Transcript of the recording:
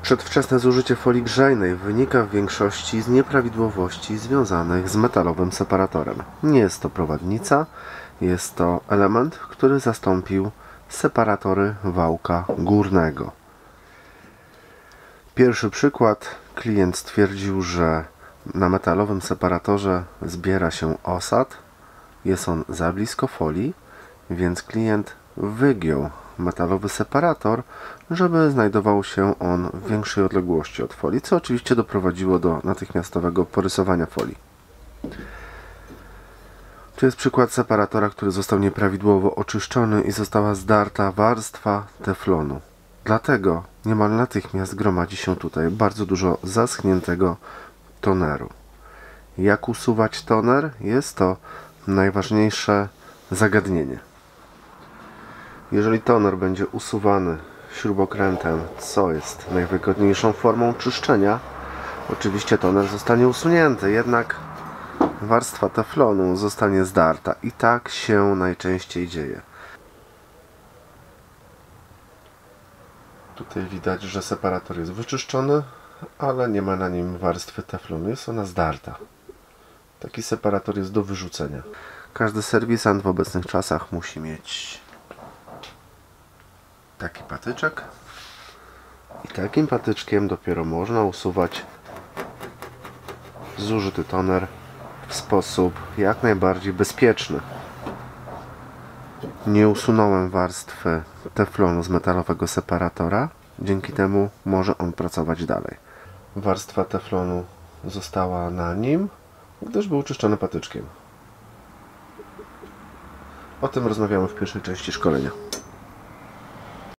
Przedwczesne zużycie folii grzejnej wynika w większości z nieprawidłowości związanych z metalowym separatorem. Nie jest to prowadnica, jest to element, który zastąpił separatory wałka górnego. Pierwszy przykład. Klient stwierdził, że na metalowym separatorze zbiera się osad. Jest on za blisko folii, więc klient wygiął metalowy separator, żeby znajdował się on w większej odległości od folii, co oczywiście doprowadziło do natychmiastowego porysowania folii. Tu jest przykład separatora, który został nieprawidłowo oczyszczony i została zdarta warstwa teflonu. Dlatego niemal natychmiast gromadzi się tutaj bardzo dużo zaschniętego toneru. Jak usuwać toner? Jest to najważniejsze zagadnienie. Jeżeli toner będzie usuwany śrubokrętem, co jest najwygodniejszą formą czyszczenia, oczywiście toner zostanie usunięty, jednak warstwa teflonu zostanie zdarta i tak się najczęściej dzieje. Tutaj widać, że separator jest wyczyszczony, ale nie ma na nim warstwy teflonu, jest ona zdarta. Taki separator jest do wyrzucenia. Każdy serwisant w obecnych czasach musi mieć taki patyczek i takim patyczkiem dopiero można usuwać zużyty toner w sposób jak najbardziej bezpieczny. Nie usunąłem warstwy teflonu z metalowego separatora, dzięki temu może on pracować dalej. Warstwa teflonu została na nim, gdyż był czyszczony patyczkiem. O tym rozmawiamy w pierwszej części szkolenia.